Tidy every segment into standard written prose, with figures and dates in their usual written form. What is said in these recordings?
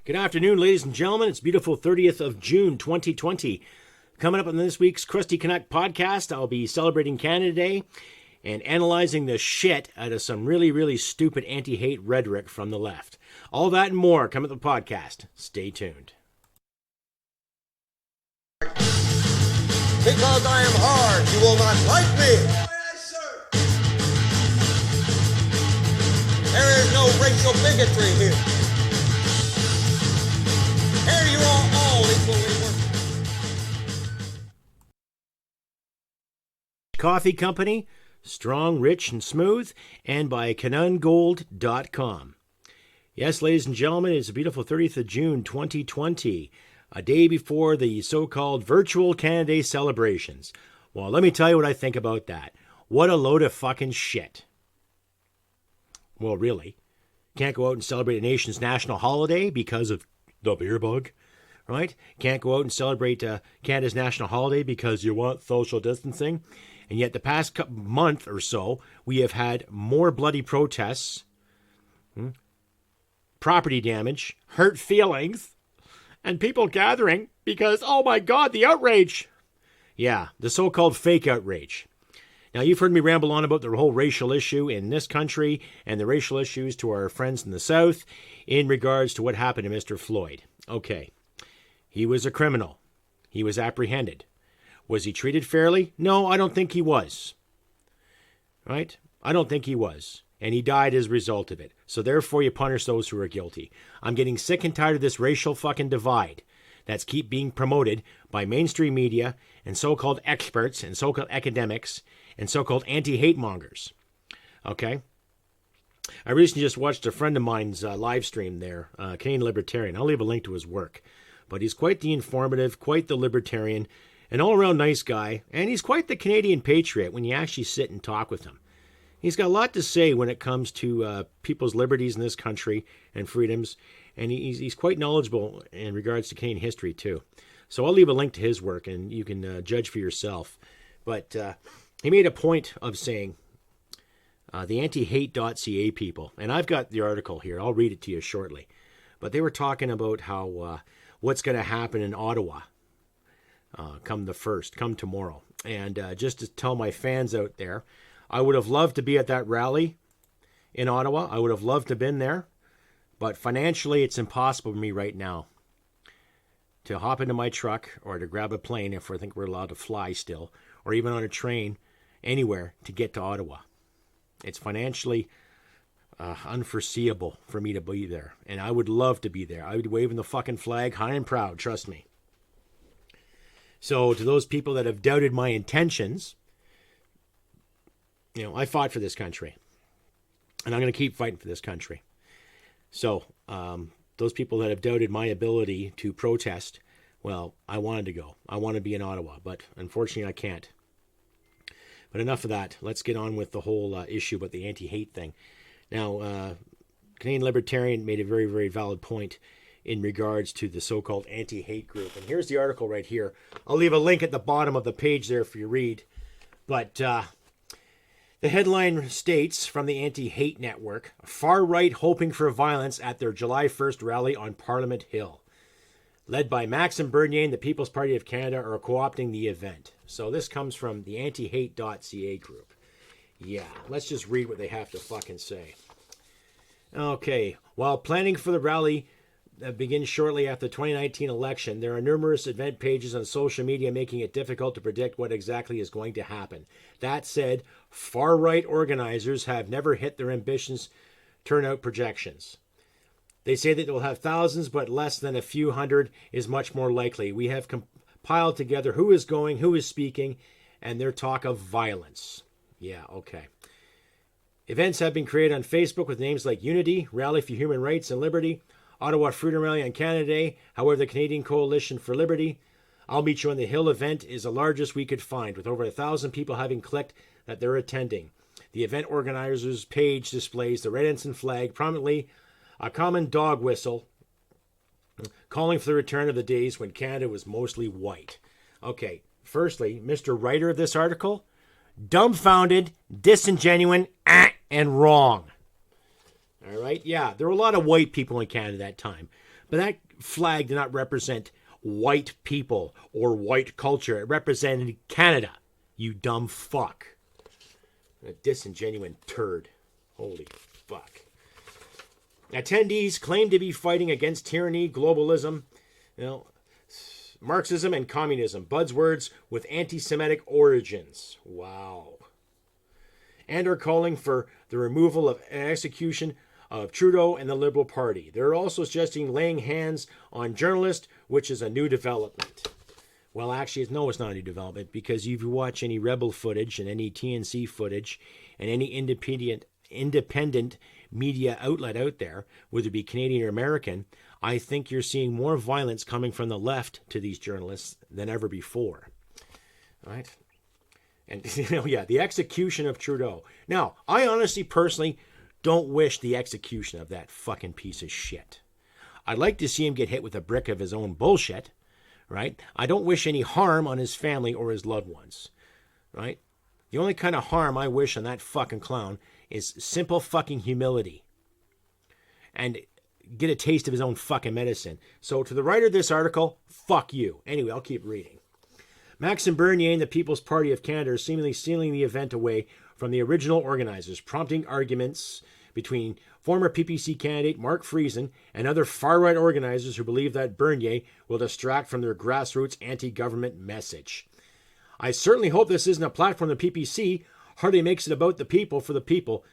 Good afternoon, ladies and gentlemen. It's beautiful 30th of June, 2020. Coming up on this week's CRUSTYCANUCK podcast, I'll be celebrating Canada Day and analyzing the shit out of some really, really stupid anti-hate rhetoric from the left. All that and more coming up the podcast. Stay tuned. Because I am hard, you will not like me. Yes, sir. There is no racial bigotry here. Here you are all equally worthless. Coffee Company, strong, rich, and smooth, and by canungold.com. Yes, ladies and gentlemen, it's a beautiful 30th of June, 2020, a day before the so-called virtual Canada Day celebrations. Well, let me tell you what I think about that. What a load of fucking shit. Well, really. Can't go out and celebrate a nation's national holiday because of the beer bug, right? Can't go out and celebrate Canada's national holiday because you want social distancing. And yet the past month or so, we have had more bloody protests, property damage, hurt feelings, and people gathering because, oh my God, the outrage. Yeah, the so-called fake outrage. Now, you've heard me ramble on about the whole racial issue in this country and the racial issues to our friends in the South in regards to what happened to Mr. Floyd. Okay, he was a criminal. He was apprehended. Was he treated fairly? No, I don't think he was. Right? I don't think he was. And he died as a result of it. So therefore, you punish those who are guilty. I'm getting sick and tired of this racial fucking divide that's keep being promoted by mainstream media and so-called experts and so-called academics and so-called anti-hate mongers. Okay? I recently just watched a friend of mine's live stream there, Canadian Libertarian. I'll leave a link to his work. But he's quite the informative, quite the libertarian, an all-around nice guy, and he's quite the Canadian patriot when you actually sit and talk with him. He's got a lot to say when it comes to people's liberties in this country and freedoms, and he's quite knowledgeable in regards to Canadian history, too. So I'll leave a link to his work, and you can judge for yourself. But he made a point of saying, the anti-hate.ca people, and I've got the article here, I'll read it to you shortly, but they were talking about how what's going to happen in Ottawa come tomorrow. And just to tell my fans out there, I would have loved to be at that rally in Ottawa. I would have loved to have been there, but financially it's impossible for me right now to hop into my truck or to grab a plane if I think we're allowed to fly still, or even on a train anywhere to get to Ottawa. It's financially unforeseeable for me to be there. And I would love to be there. I would be waving the fucking flag high and proud, trust me. So to those people that have doubted my intentions, I fought for this country. And I'm going to keep fighting for this country. So those people that have doubted my ability to protest, well, I wanted to go. I want to be in Ottawa, but unfortunately I can't. But enough of that. Let's get on with the whole issue about the anti-hate thing. Now, Canadian Libertarian made a very, very valid point in regards to the so-called anti-hate group. And here's the article right here. I'll leave a link at the bottom of the page there for you to read. But the headline states from the Anti-Hate Network, far-right hoping for violence at their July 1st rally on Parliament Hill. Led by Maxime Bernier and the People's Party of Canada are co-opting the event. So this comes from the antihate.ca group. Yeah, let's just read what they have to fucking say. Okay, while planning for the rally that begins shortly after the 2019 election, there are numerous event pages on social media making it difficult to predict what exactly is going to happen. That said, far-right organizers have never hit their ambitious turnout projections. They say that they'll have thousands, but less than a few hundred is much more likely. We have compiled together who is going, who is speaking, and their talk of violence. Yeah, okay. Events have been created on Facebook with names like Unity, Rally for Human Rights and Liberty, Ottawa Freedom Rally on Canada Day, however, the Canadian Coalition for Liberty. I'll Meet You on the Hill event is the largest we could find, with over 1,000 people having clicked that they're attending. The event organizers' page displays the red ensign flag prominently, a common dog whistle, calling for the return of the days when Canada was mostly white. Okay, firstly, Mr. Writer of this article, dumbfounded, disingenuous, and wrong. All right, yeah, there were a lot of white people in Canada that time. But that flag did not represent white people or white culture. It represented Canada, you dumb fuck. A disingenuous turd. Holy fuck. Attendees claim to be fighting against tyranny, globalism, Marxism and communism, buzzwords with anti-Semitic origins. Wow. And are calling for the removal of execution of Trudeau and the Liberal Party. They're also suggesting laying hands on journalists, which is a new development. Well, actually, no, it's not a new development, because if you watch any Rebel footage and any TNC footage and any independent media outlet out there, whether it be Canadian or American, I think you're seeing more violence coming from the left to these journalists than ever before. All right? And, the execution of Trudeau. Now, I honestly, personally, don't wish the execution of that fucking piece of shit. I'd like to see him get hit with a brick of his own bullshit, right? I don't wish any harm on his family or his loved ones, right? The only kind of harm I wish on that fucking clown is simple fucking humility. And get a taste of his own fucking medicine. So to the writer of this article, fuck you. Anyway, I'll keep reading. Maxime Bernier and the People's Party of Canada are seemingly stealing the event away from the original organizers, prompting arguments between former PPC candidate Mark Friesen and other far-right organizers who believe that Bernier will distract from their grassroots anti-government message. I certainly hope this isn't a platform the PPC hardly makes it about the people for the people.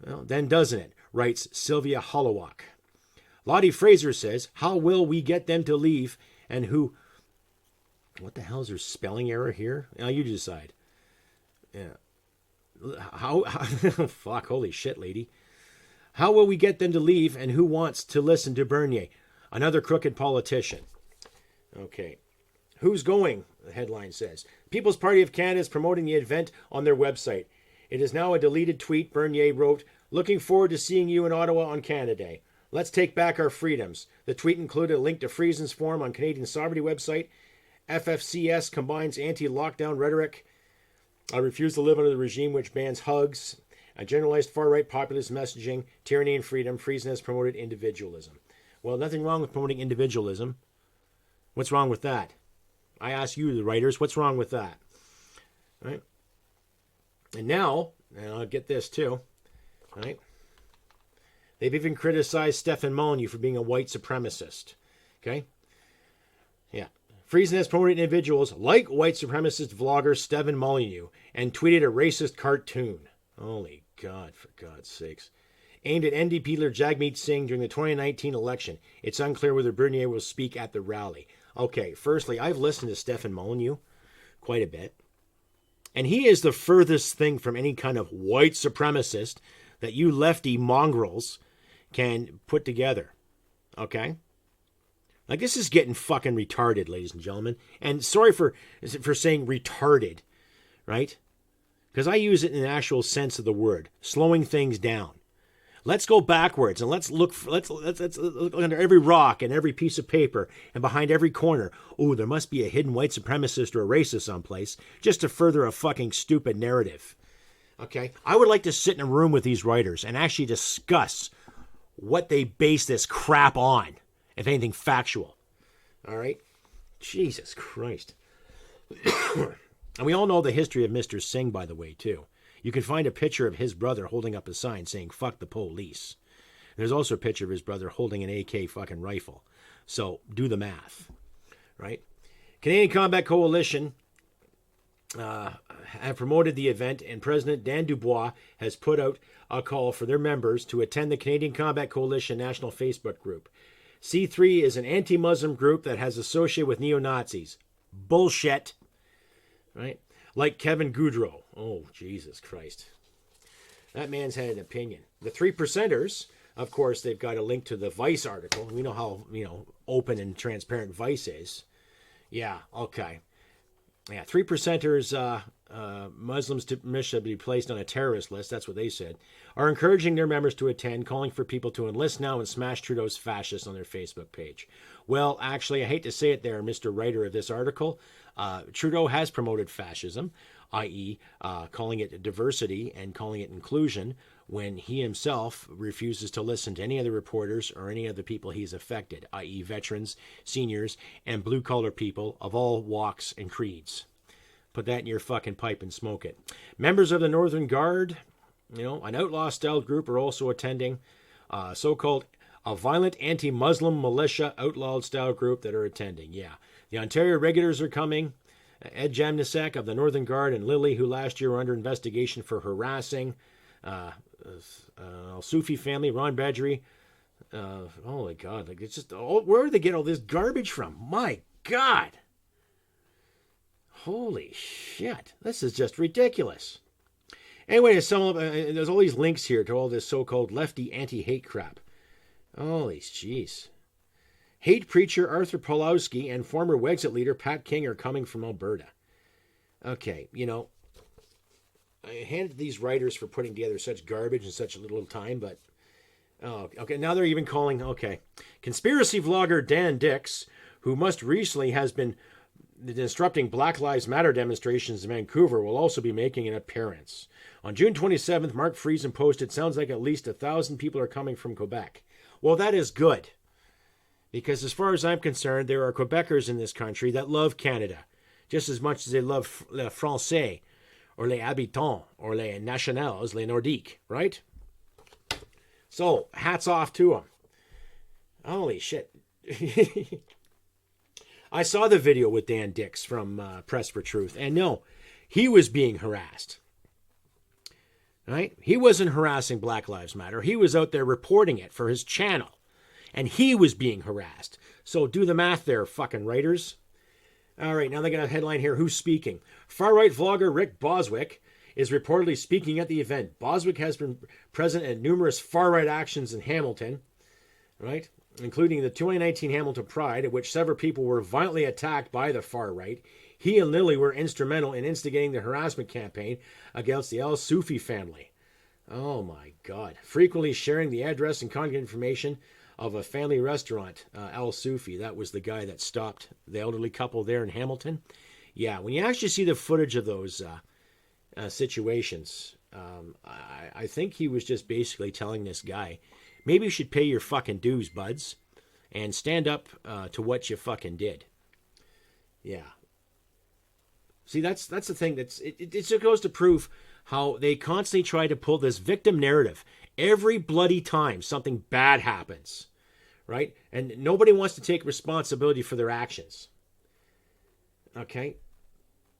Well, then doesn't it, writes Sylvia Hollowak. Lottie Fraser says, how will we get them to leave and who... What the hell is there spelling error here? Now you decide. Yeah. How fuck, holy shit, lady. How will we get them to leave and who wants to listen to Bernier? Another crooked politician. Okay. Who's going? The headline says. People's Party of Canada is promoting the event on their website. It is now a deleted tweet. Bernier wrote, looking forward to seeing you in Ottawa on Canada Day. Let's take back our freedoms. The tweet included a link to Friesen's forum on Canadian Sovereignty website. FFCS combines anti-lockdown rhetoric. I refuse to live under the regime which bans hugs. A generalized far-right populist messaging, tyranny and freedom. Friesen has promoted individualism. Well, nothing wrong with promoting individualism. What's wrong with that? I ask you, the writers, what's wrong with that? Right? And now, and I'll get this too, right? They've even criticized Stefan Molyneux for being a white supremacist. Okay? Yeah. Friesen has promoted individuals like white supremacist vlogger Stefan Molyneux and tweeted a racist cartoon. Holy God, for God's sakes. Aimed at NDP leader Jagmeet Singh during the 2019 election. It's unclear whether Bernier will speak at the rally. Okay, firstly, I've listened to Stefan Molyneux quite a bit. And he is the furthest thing from any kind of white supremacist that you lefty mongrels can put together. Okay? Like, this is getting fucking retarded, ladies and gentlemen. And sorry for saying retarded, right? Because I use it in the actual sense of the word, slowing things down. Let's go backwards and let's look under every rock and every piece of paper and behind every corner. Oh, there must be a hidden white supremacist or a racist someplace just to further a fucking stupid narrative. Okay? I would like to sit in a room with these writers and actually discuss what they base this crap on, if anything factual. All right? Jesus Christ. And we all know the history of Mr. Singh, by the way, too. You can find a picture of his brother holding up a sign saying, fuck the police. There's also a picture of his brother holding an AK fucking rifle. So do the math, right? Canadian Combat Coalition have promoted the event, and President Dan Dubois has put out a call for their members to attend the Canadian Combat Coalition National Facebook group. C3 is an anti-Muslim group that has associated with neo-Nazis. Bullshit, right? Like Kevin Goudreau. Oh, Jesus Christ. That man's had an opinion. The 3%ers, of course, they've got a link to the Vice article. We know how, open and transparent Vice is. Yeah, okay. Yeah, 3%ers, Muslims should be placed on a terrorist list, that's what they said, are encouraging their members to attend, calling for people to enlist now and smash Trudeau's fascists on their Facebook page. Well, actually, I hate to say it there, Mr. Writer of this article, Trudeau has promoted fascism, i.e. Calling it diversity and calling it inclusion, when he himself refuses to listen to any of the reporters or any of the people he's affected, i.e. veterans, seniors, and blue-collar people of all walks and creeds. Put that in your fucking pipe and smoke it. Members of the Northern Guard, an outlaw-style group are also attending. So-called a violent anti-Muslim militia outlawed-style group that are attending. Yeah. The Ontario Regulars are coming. Ed Jamnisek of the Northern Guard and Lily, who last year were under investigation for harassing. Sufi family, Ron Badgery. Holy God. Like, it's just, where do they get all this garbage from? My God. Holy shit. This is just ridiculous. Anyway, there's all these links here to all this so-called lefty anti-hate crap. Holy jeez. Hate preacher Arthur Pawlowski and former Wexit leader Pat King are coming from Alberta. Okay, I handed these writers for putting together such garbage in such a little time, but... Oh, okay, now they're even calling... Okay. Conspiracy vlogger Dan Dix, who most recently has been disrupting Black Lives Matter demonstrations in Vancouver, will also be making an appearance. On June 27th, Mark Friesen posted, sounds like at least 1,000 people are coming from Quebec. Well, that is good. Because as far as I'm concerned, there are Quebecers in this country that love Canada just as much as they love les Français or les habitants or les nationals, les Nordiques, right? So, hats off to them. Holy shit. I saw the video with Dan Dix from Press for Truth, and no, he was being harassed. Right? He wasn't harassing Black Lives Matter. He was out there reporting it for his channel. And he was being harassed. So do the math there, fucking writers. All right, now they got a headline here. Who's speaking? Far-right vlogger Rick Boswick is reportedly speaking at the event. Boswick has been present at numerous far-right actions in Hamilton, right, including the 2019 Hamilton Pride, at which several people were violently attacked by the far-right. He and Lily were instrumental in instigating the harassment campaign against the El Sufi family. Oh, my God. Frequently sharing the address and contact information of a family restaurant, Al Sufi. That was the guy that stopped the elderly couple there in Hamilton. Yeah, when you actually see the footage of those situations, I think he was just basically telling this guy, maybe you should pay your fucking dues, buds, and stand up to what you fucking did. Yeah. See, that's the thing. It just goes to prove how they constantly try to pull this victim narrative every bloody time something bad happens, right? And nobody wants to take responsibility for their actions. Okay?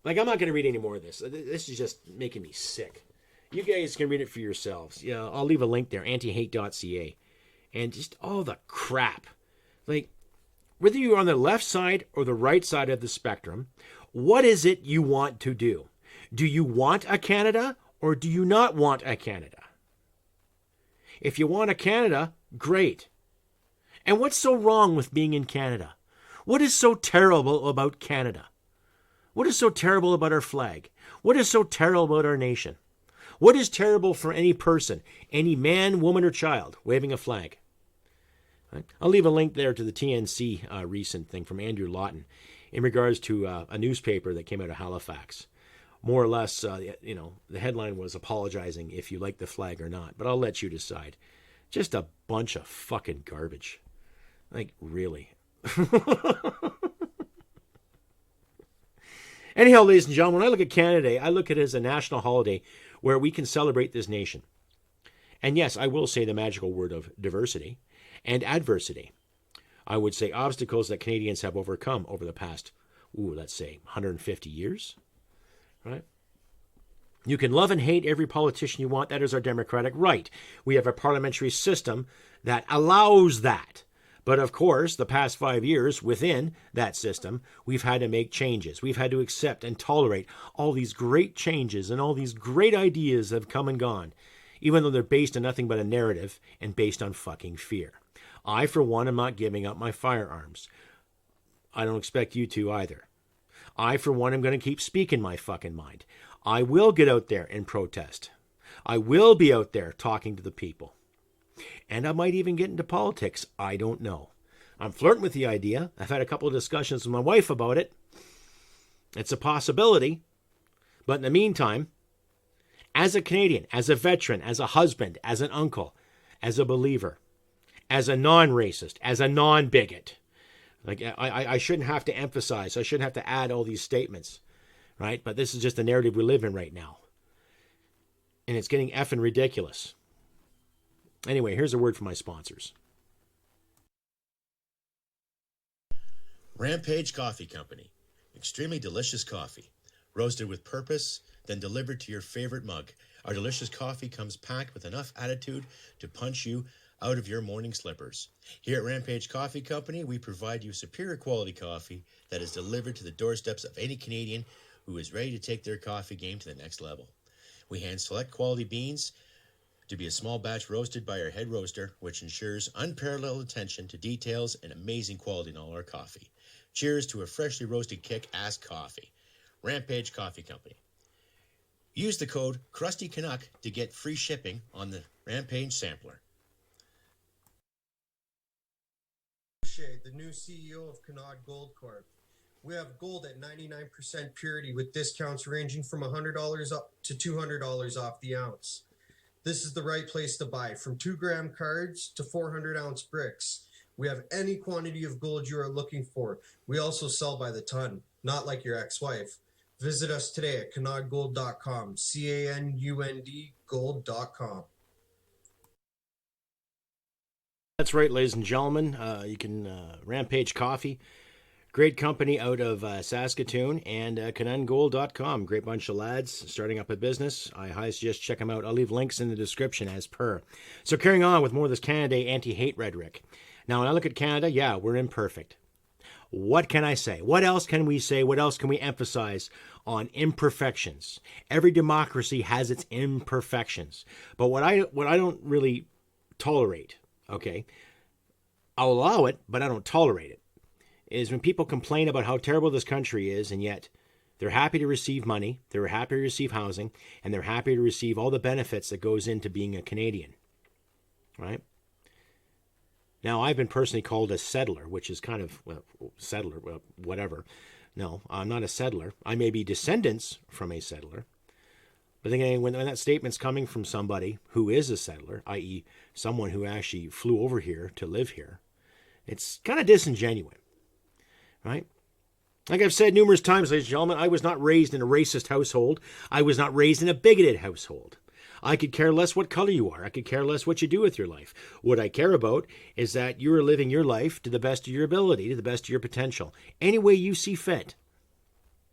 Like, I'm not going to read any more of this. This is just making me sick. You guys can read it for yourselves. Yeah, I'll leave a link there, antihate.ca. And just all the crap. Like, whether you're on the left side or the right side of the spectrum, what is it you want to do? Do you want a Canada or do you not want a Canada? If you want a Canada, great. And what's so wrong with being in Canada? What is so terrible about Canada? What is so terrible about our flag? What is so terrible about our nation? What is terrible for any person, any man, woman, or child waving a flag? Right? I'll leave a link there to the TNC recent thing from Andrew Lawton in regards to a newspaper that came out of Halifax. More or less, the headline was apologizing if you like the flag or not. But I'll let you decide. Just a bunch of fucking garbage. Like, really. Anyhow, ladies and gentlemen, when I look at Canada Day, I look at it as a national holiday where we can celebrate this nation. And yes, I will say the magical word of diversity and adversity. I would say obstacles that Canadians have overcome over the past, let's say, 150 years. Right? You can love and hate every politician you want. That is our democratic right. We have a parliamentary system that allows that. But of course, the past 5 years within that system, we've had to make changes. We've had to accept and tolerate all these great changes and all these great ideas have come and gone, even though they're based on nothing but a narrative and based on fucking fear. I, for one, am not giving up my firearms. I don't expect you to either. I, for one, am going to keep speaking my fucking mind. I will get out there and protest. I will be out there talking to the people. And I might even get into politics. I don't know. I'm flirting with the idea. I've had a couple of discussions with my wife about it. It's a possibility. But in the meantime, as a Canadian, as a veteran, as a husband, as an uncle, as a believer, as a non-racist, as a non-bigot. Like, I shouldn't have to emphasize, I shouldn't have to add all these statements, right? But this is just the narrative we live in right now. And it's getting effing ridiculous. Anyway, here's a word from my sponsors. Rampage Coffee Company. Extremely delicious coffee. Roasted with purpose, then delivered to your favorite mug. Our delicious coffee comes packed with enough attitude to punch you out of your morning slippers. Here at Rampage Coffee Company, we provide you superior quality coffee that is delivered to the doorsteps of any Canadian who is ready to take their coffee game to the next level. We hand select quality beans to be a small batch roasted by our head roaster, which ensures unparalleled attention to details and amazing quality in all our coffee. Cheers to a freshly roasted kick-ass coffee. Rampage Coffee Company. Use the code CRUSTYCANUCK to get free shipping on the Rampage sampler. The new CEO of Canuck Gold Corp. We have gold at 99% purity with discounts ranging from $100 up to $200 off the ounce. This is the right place to buy, from 2-gram cards to 400-ounce bricks. We have any quantity of gold you are looking for. We also sell by the ton, not like your ex-wife. Visit us today at canudgold.com, CANUND gold.com. That's right, ladies and gentlemen. You can Rampage Coffee, great company out of Saskatoon, and canudgold.com. Great bunch of lads starting up a business. I highly suggest check them out. I'll leave links in the description as per. So carrying on with more of this Canada Day anti-hate rhetoric. Now, when I look at Canada, yeah, we're imperfect. What can I say? What else can we say? What else can we emphasize on imperfections? Every democracy has its imperfections. But what I don't really tolerate, okay, I'll allow it, but I don't tolerate it, is when people complain about how terrible this country is, and yet they're happy to receive money, they're happy to receive housing, and they're happy to receive all the benefits that goes into being a Canadian, right? Now, I've been personally called a settler, which is kind of, well, settler, well, whatever. No, I'm not a settler. I may be descendants from a settler. But then again, when that statement's coming from somebody who is a settler, i.e. someone who actually flew over here to live here, it's kind of disingenuous, right? Like I've said numerous times, ladies and gentlemen, I was not raised in a racist household. I was not raised in a bigoted household. I could care less what color you are. I could care less what you do with your life. What I care about is that you are living your life to the best of your ability, to the best of your potential, any way you see fit.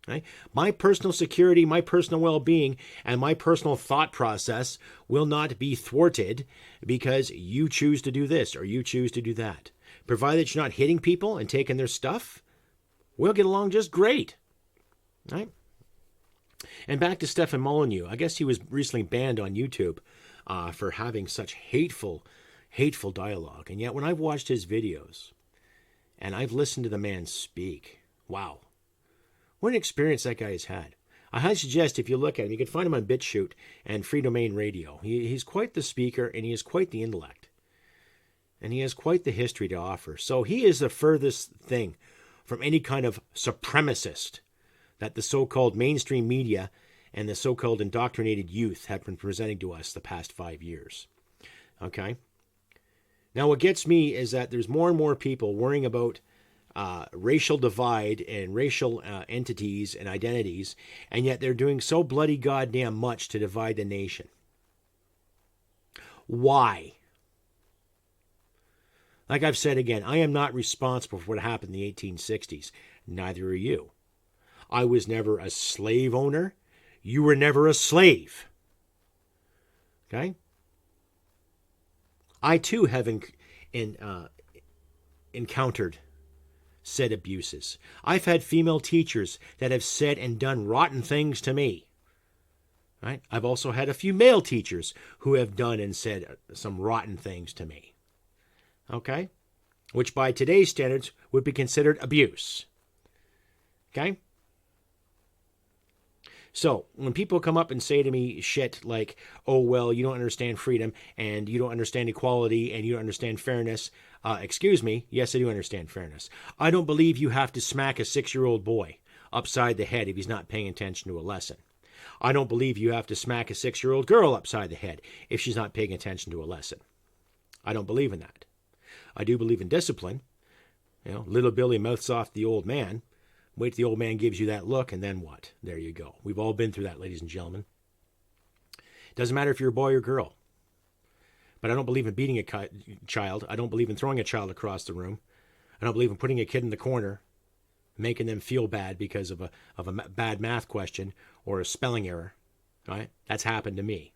Right? My personal security, my personal well-being, and my personal thought process will not be thwarted because you choose to do this or you choose to do that. Provided you're not hitting people and taking their stuff, we'll get along just great. Right? And back to Stefan Molyneux. I guess he was recently banned on YouTube for having such hateful dialogue. And yet when I've watched his videos and I've listened to the man speak, wow. What an experience that guy has had. I highly suggest if you look at him, you can find him on BitChute and Free Domain Radio. He's quite the speaker and he has quite the intellect. And he has quite the history to offer. So he is the furthest thing from any kind of supremacist that the so-called mainstream media and the so-called indoctrinated youth have been presenting to us the past 5 years. Okay? Now, what gets me is that there's more and more people worrying about racial divide and racial entities and identities, and yet they're doing so bloody goddamn much to divide the nation. Why? Like I've said again, I am not responsible for what happened in the 1860s. Neither are you. I was never a slave owner. You were never a slave. Okay? I too have encountered said abuses. I've had female teachers that have said and done rotten things to me. Right? I've also had a few male teachers who have done and said some rotten things to me. Okay? Which by today's standards would be considered abuse. Okay? So, when people come up and say to me shit like, oh, well, you don't understand freedom, and you don't understand equality, and you don't understand fairness, excuse me, yes, I do understand fairness. I don't believe you have to smack a 6-year-old boy upside the head if he's not paying attention to a lesson. I don't believe you have to smack a 6-year-old girl upside the head if she's not paying attention to a lesson. I don't believe in that. I do believe in discipline. Little Billy mouths off the old man. Wait till the old man gives you that look, and then what? There you go. We've all been through that, ladies and gentlemen. Doesn't matter if you're a boy or girl. But I don't believe in beating a child. I don't believe in throwing a child across the room. I don't believe in putting a kid in the corner, making them feel bad because of a bad math question or a spelling error. Right? That's happened to me.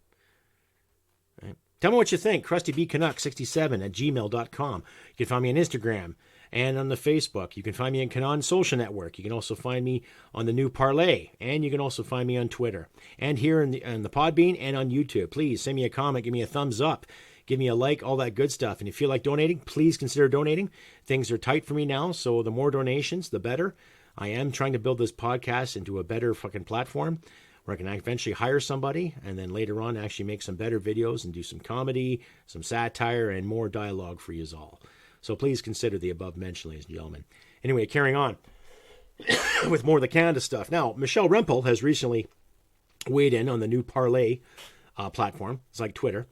Right? Tell me what you think. CrustyBCanuck67@gmail.com. You can find me on Instagram and on the Facebook. You can find me on Canon Social Network. You can also find me on the new Parlay, and you can also find me on Twitter and here in the Podbean and on YouTube. Please send me a comment, give me a thumbs up, give me a like, all that good stuff. And if you feel like donating, please consider donating. Things are tight for me now, so the more donations, the better. I am trying to build this podcast into a better fucking platform where I can eventually hire somebody and then later on actually make some better videos and do some comedy, some satire, and more dialogue for you all. So please consider the above mentioned, ladies and gentlemen. Anyway, carrying on with more of the Canada stuff. Now, Michelle Rempel has recently weighed in on the new Parlay platform. It's like Twitter.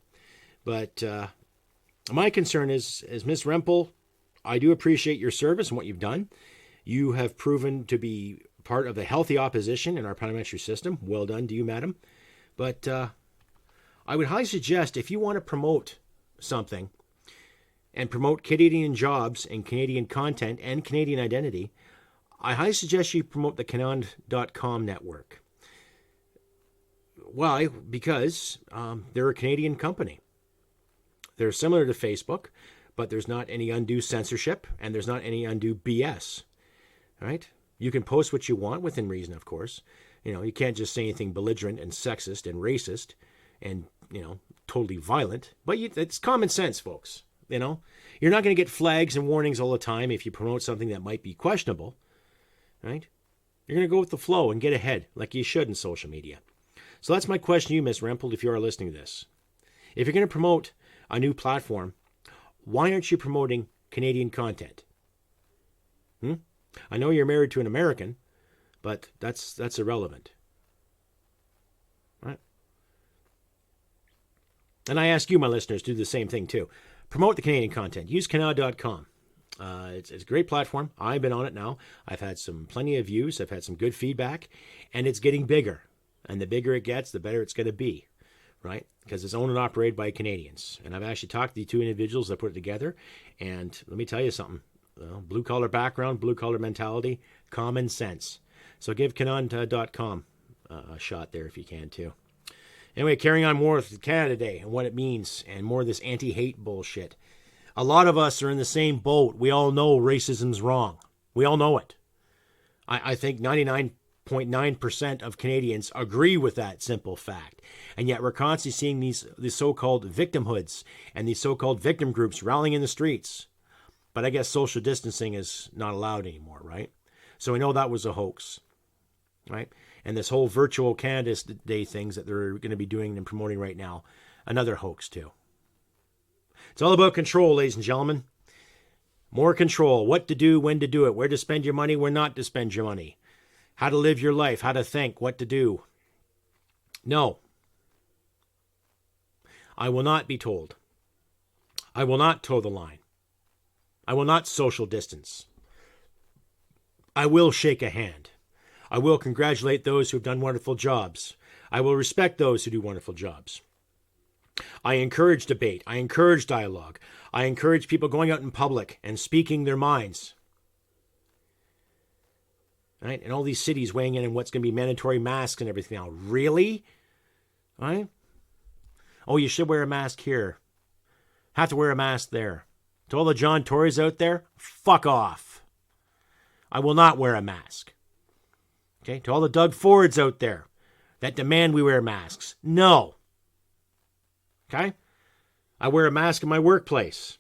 But my concern is Miss Rempel, I do appreciate your service and what you've done. You have proven to be part of the healthy opposition in our parliamentary system. Well done to you, madam. But I would highly suggest if you want to promote something and promote Canadian jobs and Canadian content and Canadian identity, I highly suggest you promote the Canon.com network. Why? Because they're a Canadian company. They're similar to Facebook, but there's not any undue censorship and there's not any undue BS. Right? You can post what you want within reason, of course. You can't just say anything belligerent and sexist and racist and, totally violent. But it's common sense, folks. You're not going to get flags and warnings all the time if you promote something that might be questionable. Right? You're going to go with the flow and get ahead like you should in social media. So that's my question to you, Miss Rempel, if you are listening to this. If you're going to promote a new platform, why aren't you promoting Canadian content? I know you're married to an American, but that's irrelevant. Right? And I ask you, my listeners, to do the same thing too. Promote the Canadian content. Use Canuck.com. It's a great platform. I've been on it now. I've had plenty of views. I've had some good feedback, and it's getting bigger. And the bigger it gets, the better it's going to be, right? Because it's owned and operated by Canadians. And I've actually talked to the two individuals that put it together, and let me tell you something. Blue-collar background, blue-collar mentality, common sense. So give Canon.com a shot there if you can, too. Anyway, carrying on more with Canada Day and what it means and more of this anti-hate bullshit. A lot of us are in the same boat. We all know racism's wrong. We all know it. I think 99.9% of Canadians agree with that simple fact. And yet we're constantly seeing these so-called victimhoods and these so-called victim groups rallying in the streets. But I guess social distancing is not allowed anymore, right? So we know that was a hoax, right? And this whole virtual Canada Day things that they're going to be doing and promoting right now, another hoax too. It's all about control, ladies and gentlemen. More control. What to do, when to do it, where to spend your money, where not to spend your money. How to live your life, how to think, what to do. No. I will not be told. I will not toe the line. I will not social distance. I will shake a hand. I will congratulate those who have done wonderful jobs. I will respect those who do wonderful jobs. I encourage debate. I encourage dialogue. I encourage people going out in public and speaking their minds. Right? And all these cities weighing in on what's going to be mandatory masks and everything now. Really? Right? Oh, you should wear a mask here. Have to wear a mask there. To all the John Tories out there, fuck off. I will not wear a mask. Okay? To all the Doug Fords out there that demand we wear masks, no. Okay? I wear a mask in my workplace.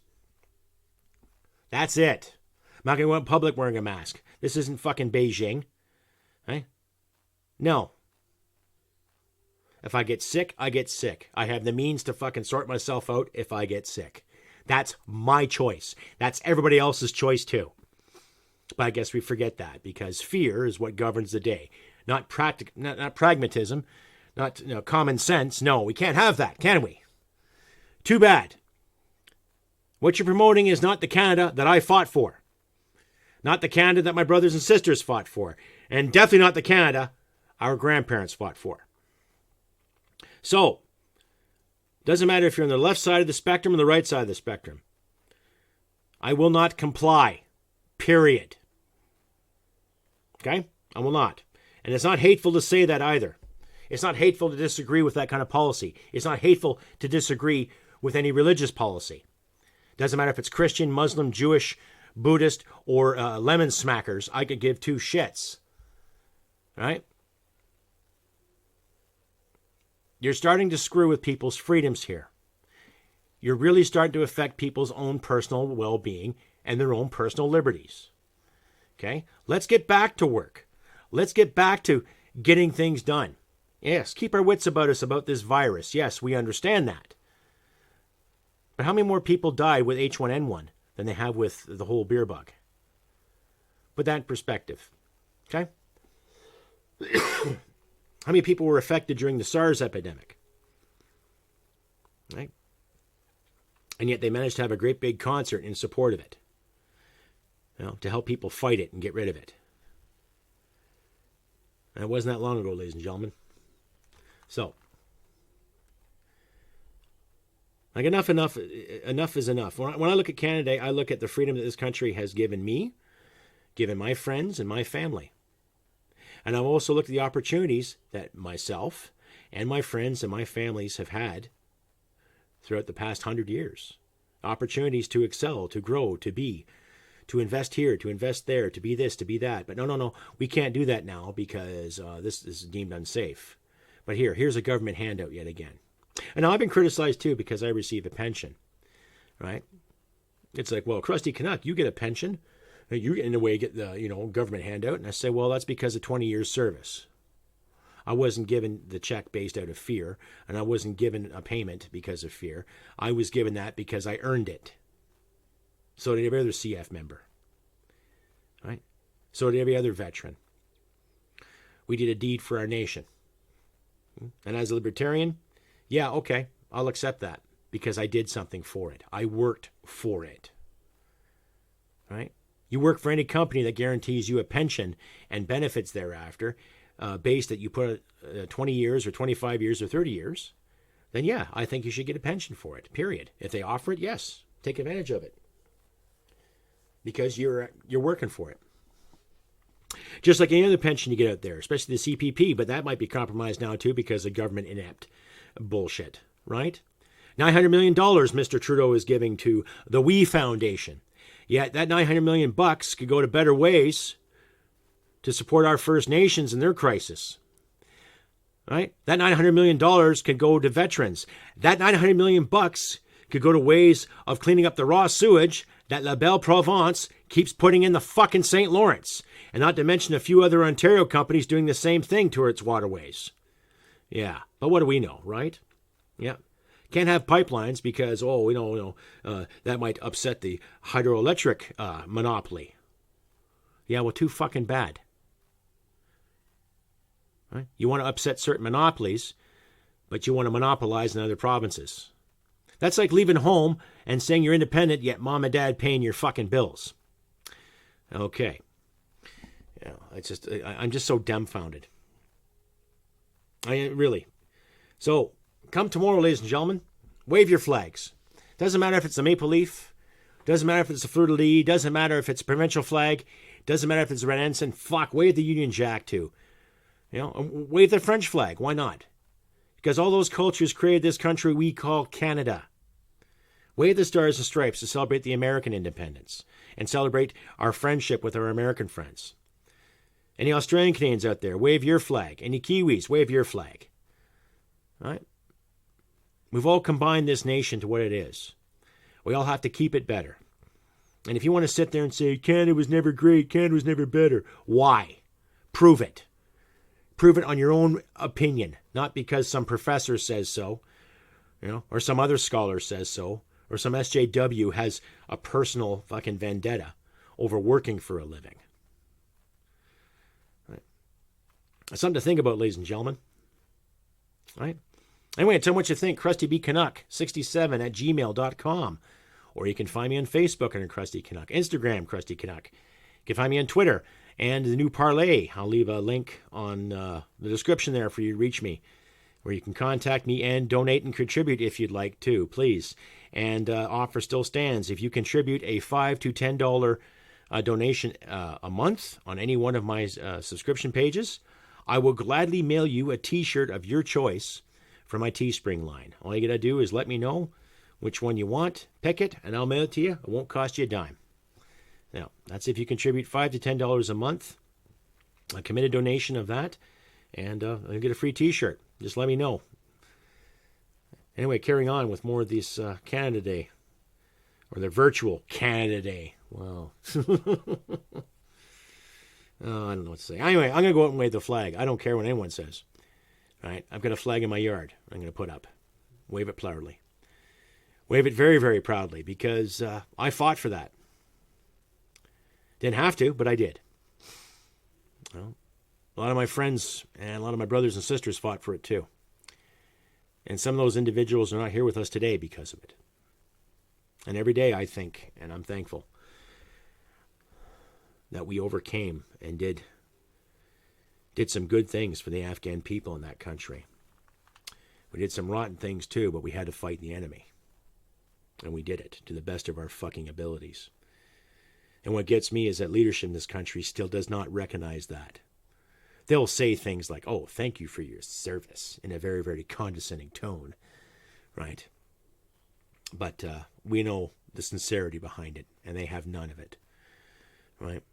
That's it. I'm not going to go out in public wearing a mask. This isn't fucking Beijing. Okay? No. If I get sick, I get sick. I have the means to fucking sort myself out if I get sick. That's my choice. That's everybody else's choice too. But I guess we forget that because fear is what governs the day. Not pragmatism, not common sense. No, we can't have that, can we? Too bad. What you're promoting is not the Canada that I fought for. Not the Canada that my brothers and sisters fought for. And definitely not the Canada our grandparents fought for. So, doesn't matter if you're on the left side of the spectrum or the right side of the spectrum. I will not comply. Period. Okay? I will not. And it's not hateful to say that either. It's not hateful to disagree with that kind of policy. It's not hateful to disagree with any religious policy. Doesn't matter if it's Christian, Muslim, Jewish, Buddhist, or lemon smackers. I could give two shits. Right? You're starting to screw with people's freedoms here. You're really starting to affect people's own personal well-being and their own personal liberties. Okay? Let's get back to work. Let's get back to getting things done. Yes, keep our wits about us about this virus. Yes, we understand that. But how many more people died with H1N1 than they have with the whole beer bug? Put that in perspective. Okay? How many people were affected during the SARS epidemic? Right? And yet they managed to have a great big concert in support of it. To help people fight it and get rid of it. And it wasn't that long ago, ladies and gentlemen. So, like enough is enough. When I look at Canada, I look at the freedom that this country has given me, given my friends and my family. And I've also looked at the opportunities that myself and my friends and my families have had throughout the past 100 years. Opportunities to excel, to grow, to be, to invest here, to invest there, to be this, to be that. But no, we can't do that now because this is deemed unsafe. But here's a government handout yet again. And now I've been criticized too because I receive a pension, right? It's like, well, CRUSTYCANUCK, you get a pension. You, in a way, get the government handout. And I say, well, that's because of 20 years service. I wasn't given the check based out of fear, and I wasn't given a payment because of fear. I was given that because I earned it. So did every other CF member. Right? So did every other veteran. We did a deed for our nation. And as a libertarian, yeah, okay, I'll accept that because I did something for it. I worked for it. Right? You work for any company that guarantees you a pension and benefits thereafter, based that you put 20 years or 25 years or 30 years, then yeah, I think you should get a pension for it, period. If they offer it, yes, take advantage of it. Because you're working for it. Just like any other pension you get out there, especially the CPP, but that might be compromised now too because of government inept bullshit, right? $900 million Mr. Trudeau is giving to the We Foundation. Yet that $900 million could go to better ways to support our First Nations in their crisis. Right? That $900 million could go to veterans. That $900 million could go to ways of cleaning up the raw sewage that La Belle Province keeps putting in the fucking St. Lawrence. And not to mention a few other Ontario companies doing the same thing to its waterways. Yeah, but what do we know, right? Yeah. Can't have pipelines because, we don't know, that might upset the hydroelectric monopoly. Yeah, well, too fucking bad. Right? You want to upset certain monopolies, but you want to monopolize in other provinces. That's like leaving home and saying you're independent, yet mom and dad paying your fucking bills. Okay. I'm just so dumbfounded. Really. So, come tomorrow, ladies and gentlemen, wave your flags. Doesn't matter if it's a maple leaf. Doesn't matter if it's a fleur-de-lis. Doesn't matter if it's a provincial flag. Doesn't matter if it's a red ensign. Fuck, wave the Union Jack too. Wave the French flag. Why not? Because all those cultures created this country we call Canada. Wave the Stars and Stripes to celebrate the American independence and celebrate our friendship with our American friends. Any Australian Canadians out there, wave your flag. Any Kiwis, wave your flag. All right? We've all combined this nation to what it is. We all have to keep it better. And if you want to sit there and say, Canada was never great, Canada was never better, why? Prove it. Prove it on your own opinion, not because some professor says so, or some other scholar says so, or some SJW has a personal fucking vendetta over working for a living. Right. Something to think about, ladies and gentlemen. All right? Anyway, tell me what you think. CrustyBCanuck67@gmail.com. Or you can find me on Facebook under Crusty Canuck, Instagram, Crusty Canuck. You can find me on Twitter and the new Parlay. I'll leave a link on the description there for you to reach me, where you can contact me and donate and contribute if you'd like to, please. And offer still stands. If you contribute a $5 to $10 donation a month on any one of my subscription pages, I will gladly mail you a T-shirt of your choice from my Teespring line. All you got to do is let me know which one you want, pick it, and I'll mail it to you. It won't cost you a dime. Now, that's if you contribute $5 to $10 a month, a committed donation of that, and I'll get a free T-shirt. Just let me know. Anyway, carrying on with more of this Canada Day, or the virtual Canada Day. Wow. Oh, I don't know what to say. Anyway, I'm going to go out and wave the flag. I don't care what anyone says. All right? I've got a flag in my yard I'm going to put up. Wave it proudly. Wave it very, very proudly, because I fought for that. Didn't have to, but I did. Well, a lot of my friends and a lot of my brothers and sisters fought for it too. And some of those individuals are not here with us today because of it. And every day I think, and I'm thankful, that we overcame and did some good things for the Afghan people in that country. We did some rotten things too, but we had to fight the enemy. And we did it to the best of our fucking abilities. And what gets me is that leadership in this country still does not recognize that. They'll say things like, oh, thank you for your service, in a very, very condescending tone, right? But we know the sincerity behind it, and they have none of it, right?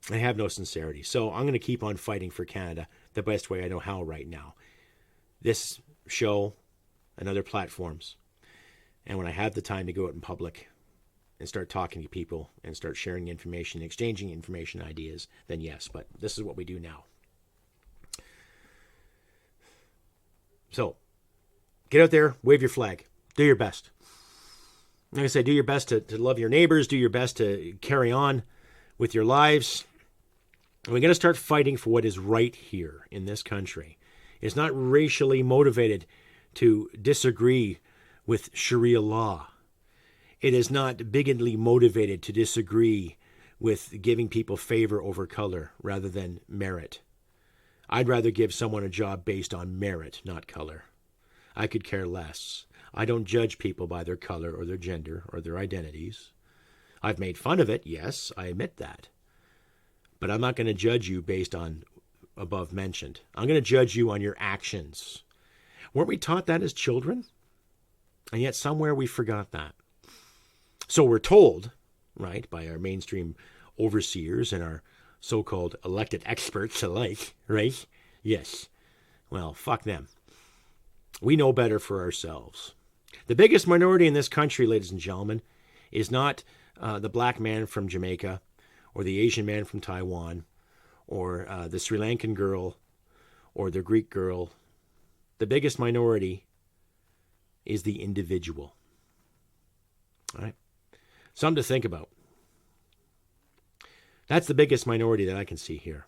They have no sincerity. So I'm going to keep on fighting for Canada the best way I know how right now. This show and other platforms, and when I have the time to go out in public and start talking to people and start sharing information, exchanging information, ideas, then yes, but this is what we do now. So, get out there, wave your flag, do your best. Like I said, do your best to love your neighbors, do your best to carry on with your lives. And we got to start fighting for what is right here in this country. It's not racially motivated to disagree with Sharia law. It is not bigotry motivated to disagree with giving people favor over color rather than merit. I'd rather give someone a job based on merit, not color. I could care less. I don't judge people by their color or their gender or their identities. I've made fun of it, yes, I admit that. But I'm not going to judge you based on above mentioned. I'm going to judge you on your actions. Weren't we taught that as children? And yet somewhere we forgot that. So we're told, right, by our mainstream overseers and our so-called elected experts alike, right? Yes. Well, fuck them. We know better for ourselves. The biggest minority in this country, ladies and gentlemen, is not the black man from Jamaica or the Asian man from Taiwan or the Sri Lankan girl or the Greek girl. The biggest minority is the individual. All right? Something to think about. That's the biggest minority that I can see here.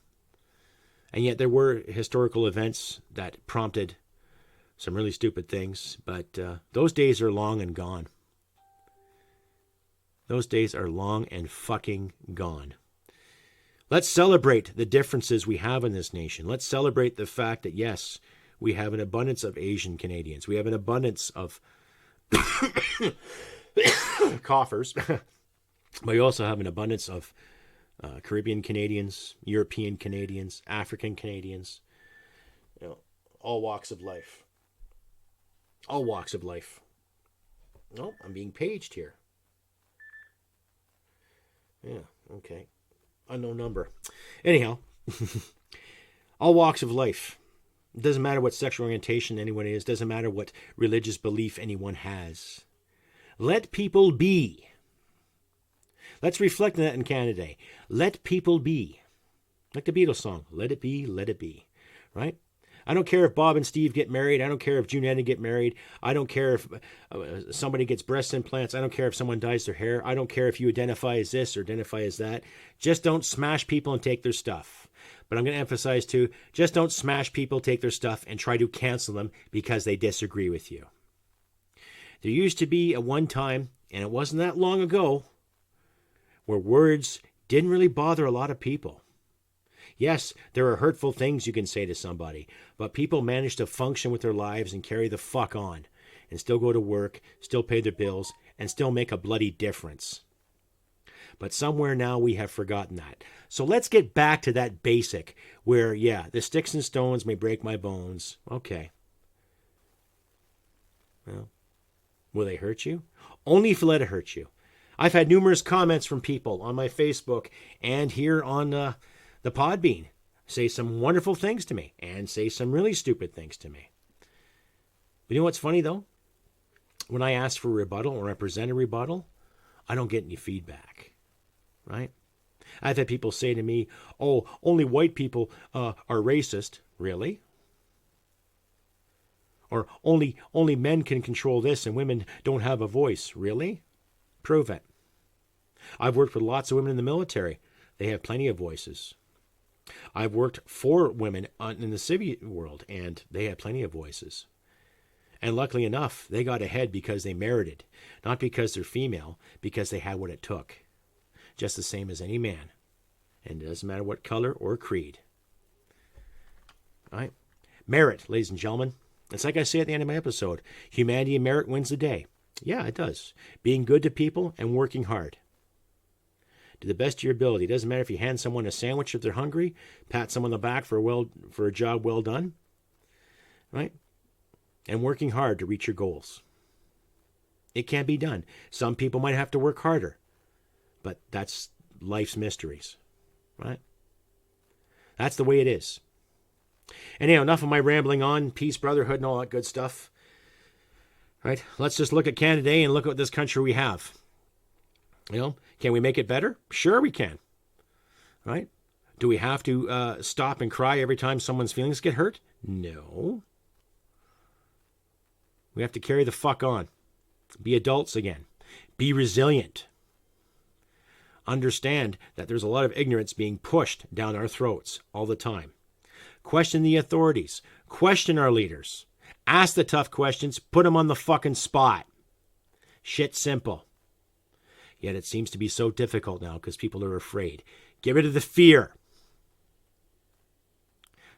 And yet there were historical events that prompted some really stupid things, but those days are long and gone. Those days are long and fucking gone. Let's celebrate the differences we have in this nation. Let's celebrate the fact that, yes, we have an abundance of Asian Canadians. We have an abundance of coffers. But we also have an abundance of Caribbean Canadians, European Canadians, African Canadians, you know, all walks of life. All walks of life. Oh, I'm being paged here. Yeah, okay. Unknown number. Anyhow, all walks of life. It doesn't matter what sexual orientation anyone is. Doesn't matter what religious belief anyone has. Let people be. Let's reflect on that in Canada Day. Let people be. Like the Beatles song, let it be, right? I don't care if Bob and Steve get married. I don't care if June and Anna get married. I don't care if somebody gets breast implants. I don't care if someone dyes their hair. I don't care if you identify as this or identify as that. Just don't smash people and take their stuff. But I'm going to emphasize too, just don't smash people, take their stuff, and try to cancel them because they disagree with you. There used to be a one time, and it wasn't that long ago, where words didn't really bother a lot of people. Yes, there are hurtful things you can say to somebody, but people manage to function with their lives and carry the fuck on, and still go to work, still pay their bills, and still make a bloody difference. But somewhere now we have forgotten that. So let's get back to that basic where, yeah, the sticks and stones may break my bones. Okay. Well, will they hurt you? Only if you let it hurt you. I've had numerous comments from people on my Facebook and here on the Podbean say some wonderful things to me and say some really stupid things to me. But you know what's funny, though? When I ask for a rebuttal or I present a rebuttal, I don't get any feedback, right? I've had people say to me, oh, only white people are racist. Really? Or only men can control this and women don't have a voice. Really? Prove it. I've worked with lots of women in the military. They have plenty of voices. I've worked for women in the civil world, and they have plenty of voices. And luckily enough, they got ahead because they merited, not because they're female, because they had what it took. Just the same as any man. And it doesn't matter what color or creed. All right? Merit, ladies and gentlemen. It's like I say at the end of my episode, humanity and merit wins the day. Yeah, it does. Being good to people and working hard. To the best of your ability. It doesn't matter if you hand someone a sandwich if they're hungry, pat someone on the back for a job well done. Right? And working hard to reach your goals. It can be done. Some people might have to work harder. But that's life's mysteries. Right? That's the way it is. Anyhow, enough of my rambling on. Peace, brotherhood, and all that good stuff. Right? Let's just look at Canada today and look at this country we have. You know, can we make it better? Sure we can. Right? Do we have to stop and cry every time someone's feelings get hurt? No. We have to carry the fuck on. Be adults again. Be resilient. Understand that there's a lot of ignorance being pushed down our throats all the time. Question the authorities. Question our leaders. Ask the tough questions. Put them on the fucking spot. Shit simple. Yet it seems to be so difficult now because people are afraid. Get rid of the fear.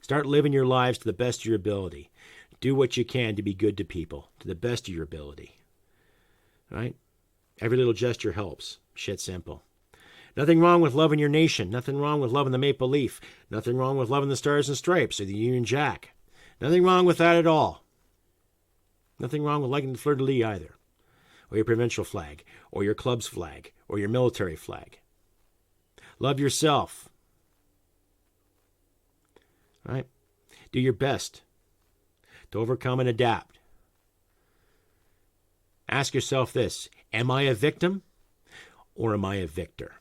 Start living your lives to the best of your ability. Do what you can to be good to people to the best of your ability. Right? Every little gesture helps. Shit simple. Nothing wrong with loving your nation. Nothing wrong with loving the maple leaf. Nothing wrong with loving the stars and stripes or the Union Jack. Nothing wrong with that at all. Nothing wrong with liking the fleur-de-lis either. Or your provincial flag. Or your club's flag. Or your military flag. Love yourself. Right? Do your best to overcome and adapt. Ask yourself this. Am I a victim? Or am I a victor?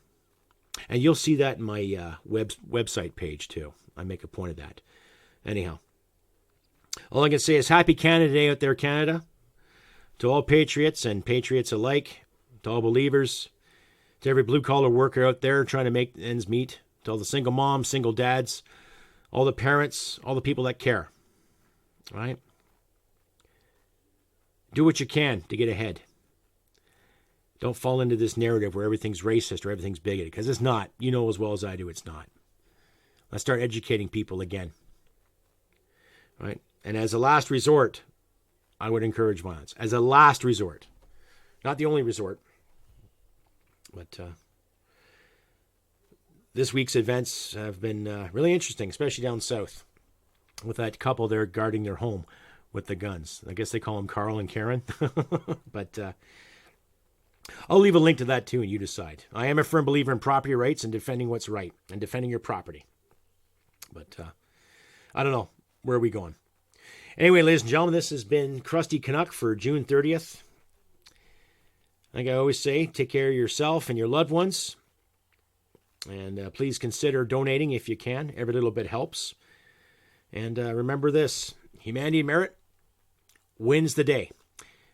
And you'll see that in my website page, too. I make a point of that. Anyhow, all I can say is Happy Canada Day out there, Canada. To all patriots and patriots alike, to all believers, to every blue-collar worker out there trying to make ends meet, to all the single moms, single dads, all the parents, all the people that care. All right? Do what you can to get ahead. Don't fall into this narrative where everything's racist or everything's bigoted, because it's not. You know as well as I do it's not. Let's start educating people again. Right? And as a last resort, I would encourage violence. As a last resort. Not the only resort. But this week's events have been really interesting, especially down south. With that couple there guarding their home with the guns. I guess they call them Carl and Karen. But I'll leave a link to that too, and you decide. I am a firm believer in property rights and defending what's right and defending your property. But I don't know. Where are we going? Anyway, ladies and gentlemen, this has been Crusty Canuck for June 30th. Like I always say, take care of yourself and your loved ones. And please consider donating if you can. Every little bit helps. And remember this. Humanity and merit wins the day.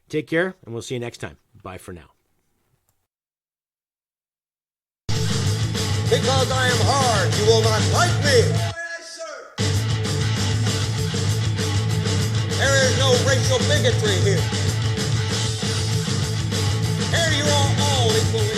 Take care, and we'll see you next time. Bye for now. Because I am hard, you will not like me. racial bigotry here. Here you are all equally